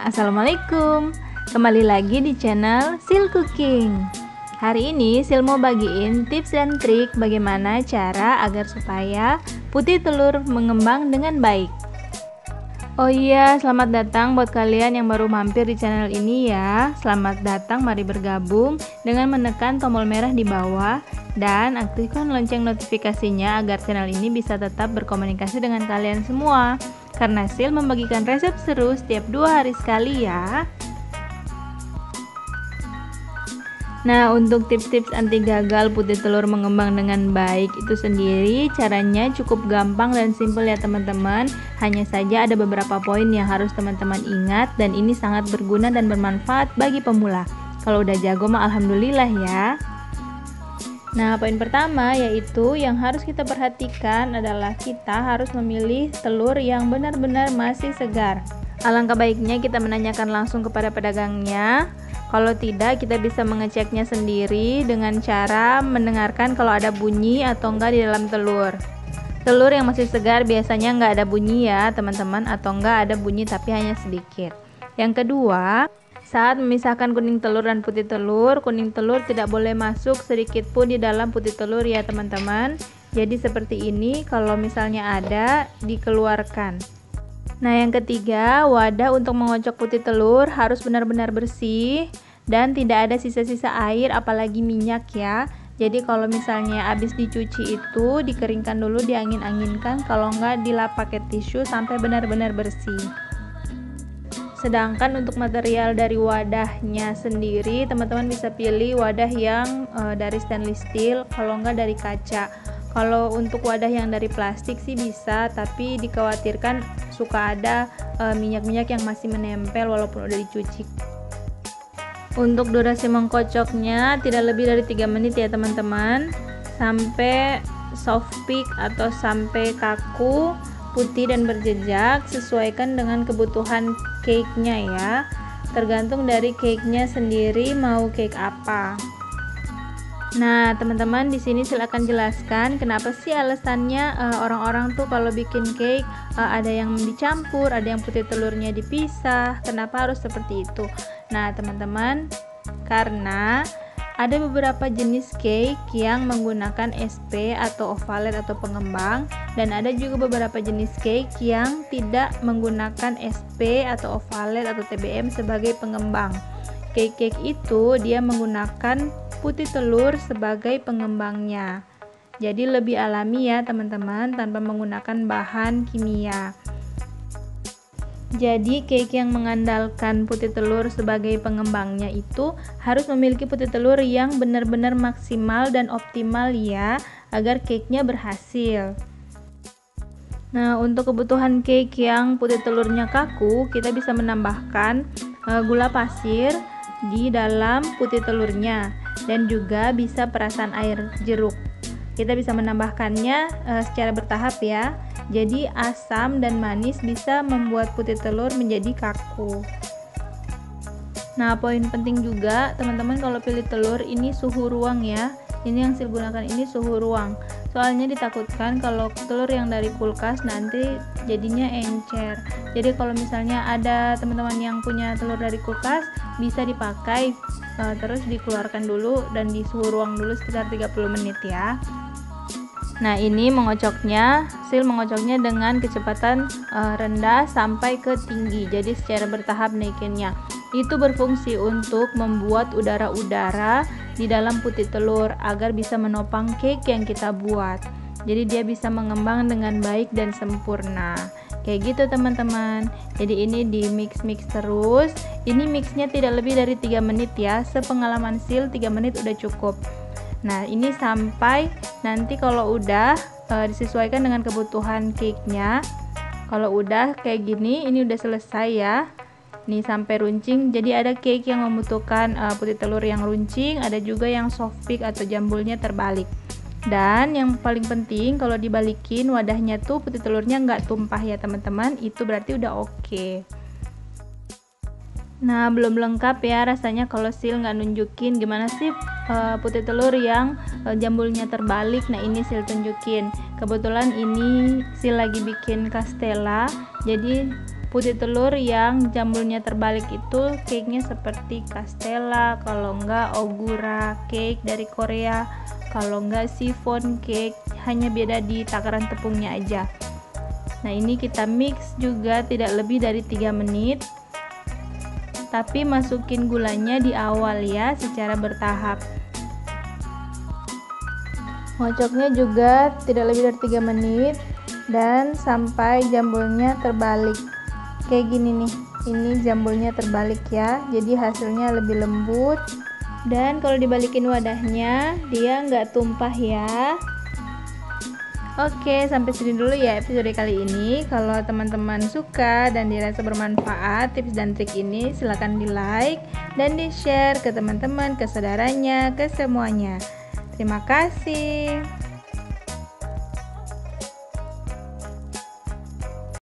Assalamualaikum. Kembali lagi di channel Sil Cooking. Hari ini Sil mau bagiin tips dan trik bagaimana cara agar supaya putih telur mengembang dengan baik. Oh iya, selamat datang buat kalian yang baru mampir di channel ini ya. Selamat datang, mari bergabung dengan menekan tombol merah di bawah dan aktifkan lonceng notifikasinya agar channel ini bisa tetap berkomunikasi dengan kalian semua. Karena Sil membagikan resep seru setiap 2 hari sekali ya. Nah, untuk tips-tips anti gagal putih telur mengembang dengan baik itu sendiri caranya cukup gampang dan simpel ya teman-teman. Hanya saja ada beberapa poin yang harus teman-teman ingat dan ini sangat berguna dan bermanfaat bagi pemula. Kalau udah jago mah alhamdulillah ya. Nah, poin pertama yaitu yang harus kita perhatikan adalah kita harus memilih telur yang benar-benar masih segar. Alangkah baiknya kita menanyakan langsung kepada pedagangnya. Kalau tidak, kita bisa mengeceknya sendiri dengan cara mendengarkan kalau ada bunyi atau enggak di dalam telur. Telur yang masih segar biasanya enggak ada bunyi ya teman-teman, atau enggak ada bunyi tapi hanya sedikit. Yang kedua, saat memisahkan kuning telur dan putih telur, kuning telur tidak boleh masuk sedikit pun di dalam putih telur ya teman-teman. Jadi seperti ini, kalau misalnya ada, dikeluarkan. Nah, yang ketiga, wadah untuk mengocok putih telur harus benar-benar bersih dan tidak ada sisa-sisa air apalagi minyak ya. Jadi kalau misalnya habis dicuci itu dikeringkan dulu, diangin-anginkan, kalau enggak dilap pakai tisu sampai benar-benar bersih. Sedangkan untuk material dari wadahnya sendiri, teman-teman bisa pilih wadah yang dari stainless steel, kalau enggak dari kaca. Kalau untuk wadah yang dari plastik sih bisa, tapi dikhawatirkan suka ada minyak-minyak yang masih menempel walaupun udah dicuci. Untuk durasi mengkocoknya tidak lebih dari 3 menit ya teman-teman, sampai soft peak atau sampai kaku, putih dan berjejak. Sesuaikan dengan kebutuhan cake-nya ya, tergantung dari cake-nya sendiri mau cake apa. Nah teman-teman, di sini silakan jelaskan kenapa sih alasannya orang-orang tuh kalau bikin cake ada yang dicampur, ada yang putih telurnya dipisah, kenapa harus seperti itu. Nah teman-teman, karena ada beberapa jenis cake yang menggunakan SP atau ovalet atau pengembang, dan ada juga beberapa jenis cake yang tidak menggunakan SP atau ovalet atau TBM sebagai pengembang. Cake-cake itu dia menggunakan putih telur sebagai pengembangnya. Jadi lebih alami ya teman-teman, tanpa menggunakan bahan kimia. Jadi cake yang mengandalkan putih telur sebagai pengembangnya itu harus memiliki putih telur yang benar-benar maksimal dan optimal ya, agar cake-nya berhasil. Nah, untuk kebutuhan cake yang putih telurnya kaku, kita bisa menambahkan gula pasir di dalam putih telurnya dan juga bisa perasan air jeruk. Kita bisa menambahkannya secara bertahap ya. Jadi asam dan manis bisa membuat putih telur menjadi kaku. Nah, poin penting juga teman-teman kalau pilih telur ini suhu ruang ya. Ini yang saya gunakan ini suhu ruang. Soalnya ditakutkan kalau telur yang dari kulkas nanti jadinya encer. Jadi kalau misalnya ada teman-teman yang punya telur dari kulkas, bisa dipakai terus dikeluarkan dulu dan di suhu ruang dulu sekitar 30 menit ya. Nah, ini mengocoknya, Sil mengocoknya dengan kecepatan rendah sampai ke tinggi. Jadi secara bertahap naikinnya. Itu berfungsi untuk membuat udara-udara di dalam putih telur agar bisa menopang cake yang kita buat. Jadi dia bisa mengembang dengan baik dan sempurna. Kayak gitu teman-teman. Jadi ini di mix-mix terus. Ini mixnya tidak lebih dari 3 menit ya. Sepengalaman Sil 3 menit udah cukup. Nah, ini sampai nanti kalau udah disesuaikan dengan kebutuhan cake-nya. Kalau udah kayak gini, ini udah selesai ya. Nih sampai runcing. Jadi ada cake yang membutuhkan putih telur yang runcing, ada juga yang soft peak atau jambulnya terbalik. Dan yang paling penting kalau dibalikin wadahnya tuh putih telurnya nggak tumpah ya teman-teman. Itu berarti udah oke. Nah, belum lengkap ya rasanya kalau Sil nggak nunjukin gimana sih putih telur yang jambulnya terbalik. Nah, ini Sil tunjukin. Kebetulan ini Sil lagi bikin castella. Jadi putih telur yang jambulnya terbalik itu cake-nya seperti Castella, kalau enggak Ogura cake dari Korea, kalau enggak chiffon cake, hanya beda di takaran tepungnya aja. Nah, ini kita mix juga tidak lebih dari 3 menit, tapi masukin gulanya di awal ya, secara bertahap. Ngocoknya juga tidak lebih dari 3 menit dan sampai jambulnya terbalik kayak gini nih. Ini jambulnya terbalik ya, jadi hasilnya lebih lembut, dan kalau dibalikin wadahnya dia nggak tumpah ya. Oke, sampai sini dulu ya episode kali ini. Kalau teman-teman suka dan dirasa bermanfaat tips dan trik ini, silahkan di like dan di share ke teman-teman, ke saudaranya, ke semuanya. Terima kasih.